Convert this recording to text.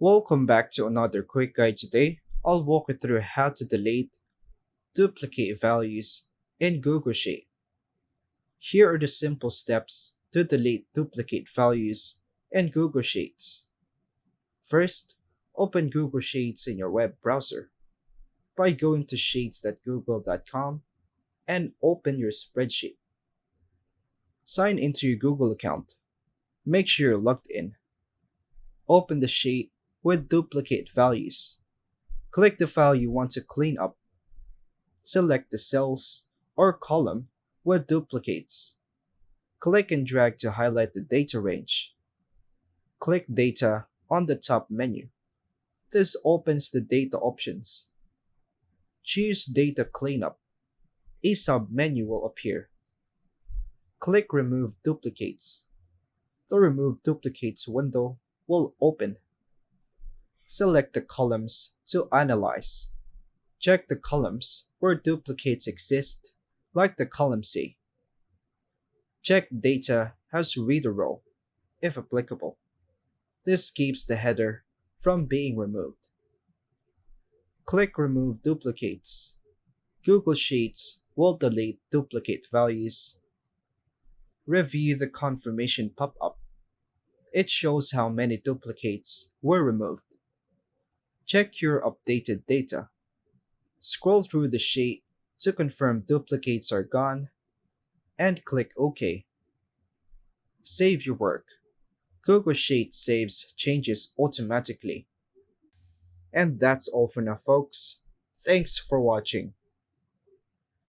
Welcome back to another quick guide today. I'll walk you through how to delete duplicate values in Google Sheet. Here are the simple steps to delete duplicate values in Google Sheets. First, open Google Sheets in your web browser by going to sheets.google.com and open your spreadsheet. Sign into your Google account. Make sure you're logged in. Open the sheet with duplicate values. Click the file you want to clean up. Select the cells or column with duplicates. Click and drag to highlight the data range. Click Data on the top menu. This opens the data options. Choose Data Cleanup. A sub-menu will appear. Click Remove Duplicates. The Remove Duplicates window will open. Select the columns to analyze. Check the columns where duplicates exist, like the column C. Check Data has reader role, if applicable. This keeps the header from being removed. Click Remove Duplicates. Google Sheets will delete duplicate values. Review the confirmation pop-up. It shows how many duplicates were removed. Check your updated data. Scroll through the sheet to confirm duplicates are gone, and click OK. Save your work. Google Sheets saves changes automatically. And that's all for now, folks. Thanks for watching.